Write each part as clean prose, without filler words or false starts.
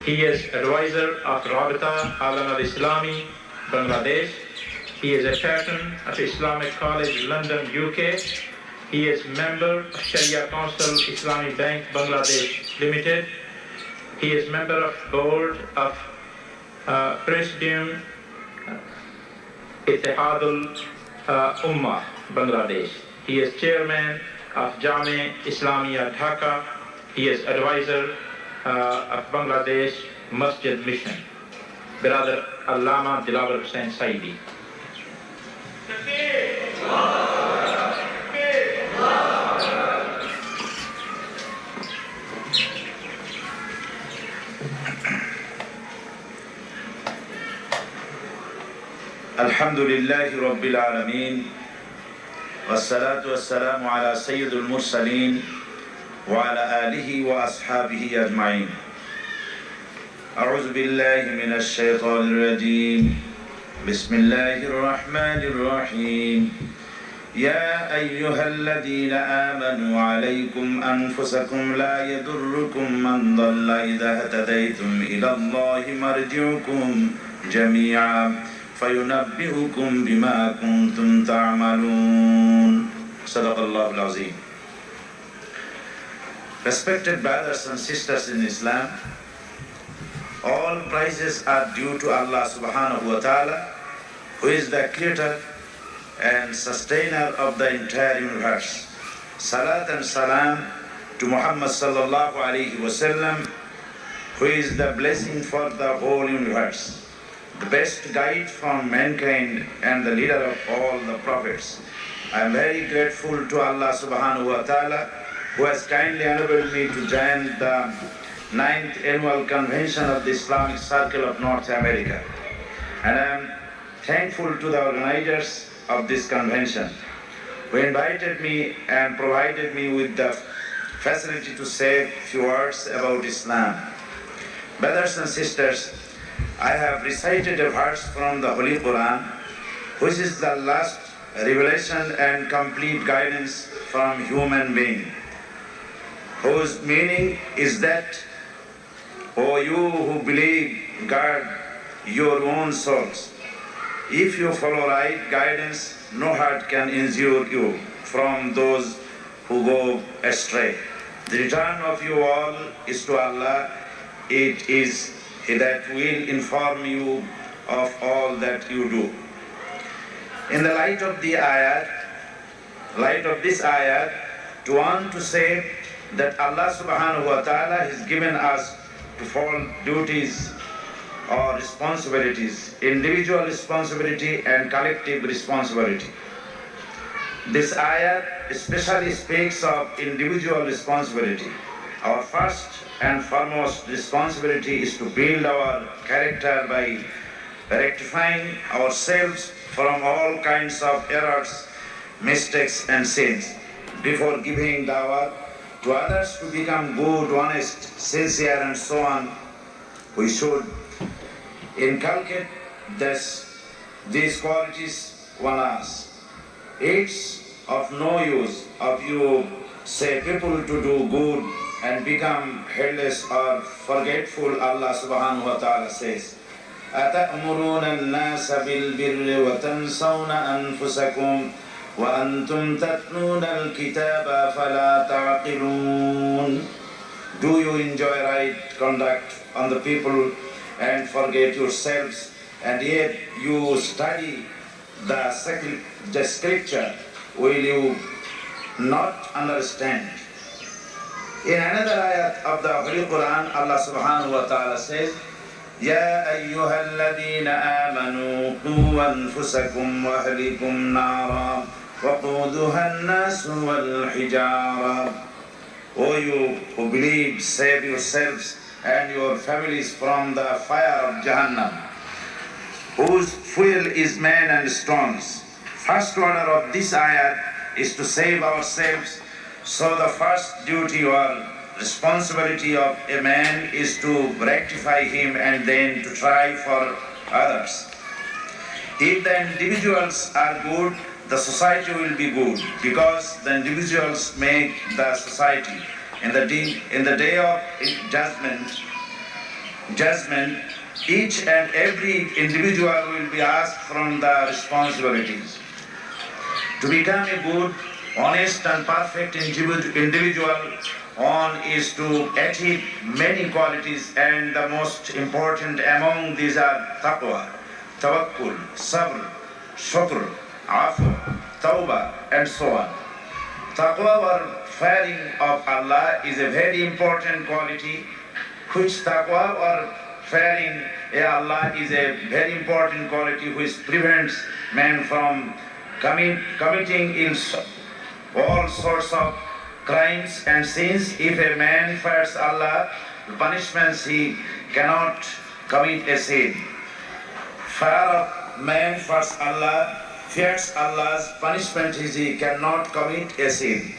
He is advisor of Rabita Alam al-Islami, Bangladesh. He is a patron of Islamic College, London, UK. He is member of Sharia Council, Islamic Bank, Bangladesh Limited. He is member of board of Presidium Ittihadul Ummah, Bangladesh. He is chairman of Jami Islamia Dhaka. He is advisor of Bangladesh Masjid Mission. Brother Allama Dilawar Hussain Saidi. Alhamdulillahi Rabbil Alameen. Wassalatu wassalamu ala Sayyidul Mursaleen wa ala alihi wa ashabihi ajma'in. A'udhu billahi minash shaitanir rajim. Bismillahir rahmanir rahim. Ya ayyuhalladhina amanu alaykum anfusakum la yadurrukum man dhalla idha hatadaytum ila Allahi marji'ukum jami'an فَيُنَبِّئُكُمْ بِمَا كُنْتُمْ تَعْمَلُونَ صدق الله العظيم. Respected brothers and sisters in Islam, all praises are due to Allah subhanahu wa ta'ala, who is the creator and sustainer of the entire universe. Salat and salam to Muhammad sallallahu alayhi wa sallam, who is the blessing for the whole universe, the best guide from mankind and the leader of all the prophets. I am very grateful to Allah subhanahu wa ta'ala, who has kindly enabled me to join the 9th annual convention of the Islamic Circle of North America. And I am thankful to the organizers of this convention, who invited me and provided me with the facility to say a few words about Islam. Brothers and sisters, I have recited a verse from the Holy Quran, which is the last revelation and complete guidance from human being, whose meaning is that, O you who believe, guard your own souls. If you follow right guidance, no hurt can injure you from those who go astray. The return of you all is to Allah. It is He that will inform you of all that you do. In the light of this ayat, to want to say that Allah subhanahu wa ta'ala has given us to follow duties or responsibilities, individual responsibility and collective responsibility. This ayat especially speaks of individual responsibility. Our first and foremost responsibility is to build our character by rectifying ourselves from all kinds of errors, mistakes and sins. Before giving dawah to others to become good, honest, sincere and so on, we should inculcate these qualities on us. It's of no use of you say people to do good and become heedless or forgetful. Allah subhanahu wa ta'ala says, أَتَأْمُرُونَ النَّاسَ بِالْبِرِّ وَتَنْسَوْنَ أَنفُسَكُمْ وَأَنْتُمْ تَتْلُونَ الْكِتَابَ فَلَا تَعْقِلُونَ. Do you enjoy right conduct on the people and forget yourselves, and yet you study the scripture? Will you not understand? In another ayat of the Holy Quran, Allah subhanahu wa ta'ala says, Ya ayyuhalladhina amanu qu anfusakum wa ahlikum nara wa quduha an-nasu wal hijara. O you who believe, save yourselves and your families from the fire of Jahannam, whose fuel is man and stones. First order of this ayat is to save ourselves. So the first duty or responsibility of a man is to rectify him and then to try for others. If the individuals are good, the society will be good, because the individuals make the society. In the day of judgment, judgment, each and every individual will be asked from the responsibilities. To become a good, honest and perfect individual, one is to achieve many qualities, and the most important among these are taqwa, tawakkul, sabr, shukr, afu, tawbah, and so on. Taqwa or fearing of Allah is a very important quality, which taqwa or fearing Allah is a very important quality which prevents man from committing all sorts of crimes and sins. If a man fears Allah, the punishments he cannot commit a sin. Fear of man fears Allah's punishment is he cannot commit a sin.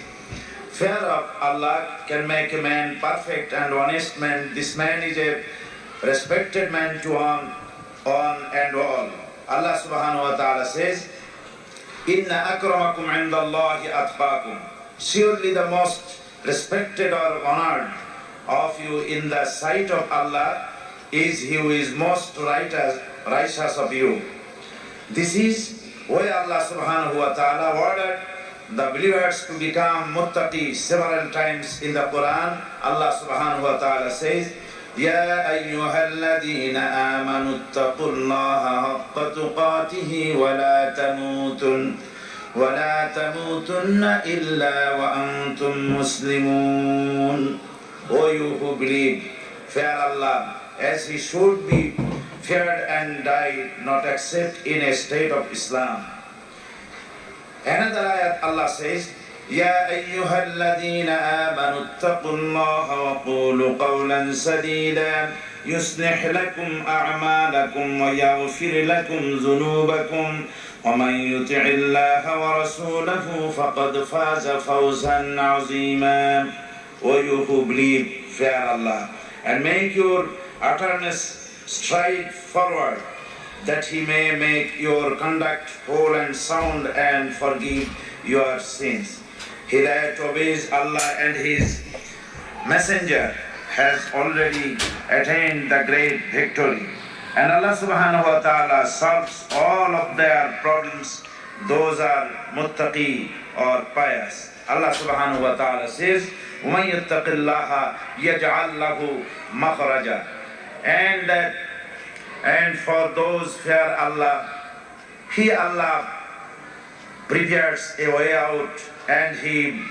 Fear of Allah can make a man perfect and honest man. This man is a respected man to on and all. Allah subhanahu wa ta'ala says, Inna akramakum indallahi atqakum. Surely the most respected or honored of you in the sight of Allah is he who is most righteous of you. This is why Allah subhanahu wa ta'ala ordered the believers to become muttaqi several times in the Quran. Allah subhanahu wa ta'ala says, يا أيها الذين آمنوا اتقوا الله حق تقاته ولا تموتن إلا وأنتم مسلمون. O you who believe, fear Allah as he should be feared and die, not except in a state of Islam. Another ayat Allah says, يا أيها الذين آمنوا اتقوا الله وقولوا قولا سديدا يصلح لكم أعمالكم ويغفر لكم ذنوبكم ومن يطع الله ورسوله فقد فاز فوزا عظيما. O you who believe, fear Allah and make your utterance stride forward, that he may make your conduct whole and sound and forgive your sins. He that obeys Allah and His Messenger has already attained the great victory. And Allah subhanahu wa ta'ala solves all of their problems. Those are muttaqi or pious. Allah subhanahu wa ta'ala says, وَمَنْ يَتَّقِ اللَّهَ يَجْعَلْ لَهُ مَخْرَجًا. And for those fear Allah, Allah prepares a way out and He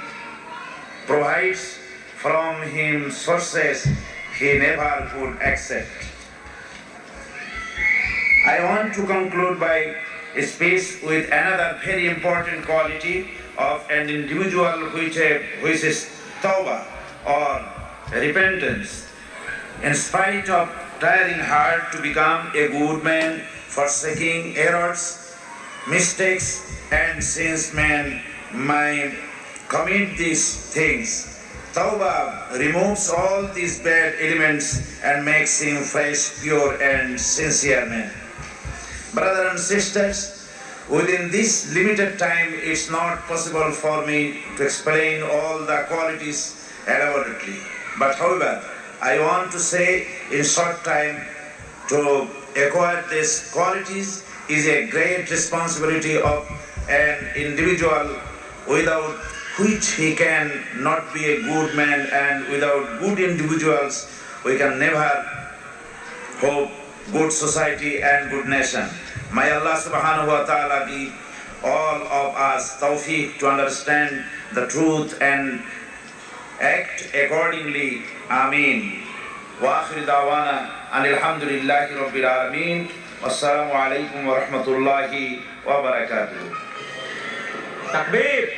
provides from Him sources He never could accept. I want to conclude by speech with another very important quality of an individual which is tawbah or repentance. In spite of trying hard to become a good man, forsaking errors, mistakes and sins, man might commit these things. Tawbah removes all these bad elements and makes him fresh, pure and sincere man. Brothers and sisters, within this limited time, it's not possible for me to explain all the qualities elaborately. But however, I want to say in short time, to acquire these qualities is a great responsibility of an individual, without which he can not be a good man, and without good individuals we can never hope good society and good nation. May Allah subhanahu wa ta'ala give all of us tawfiq to understand the truth and act accordingly. Ameen. Wa akhir da'wana anil hamdulillahi rabbil alameen. Wassalamu alaikum wa rahmatullahi wa barakatuh. Takbir!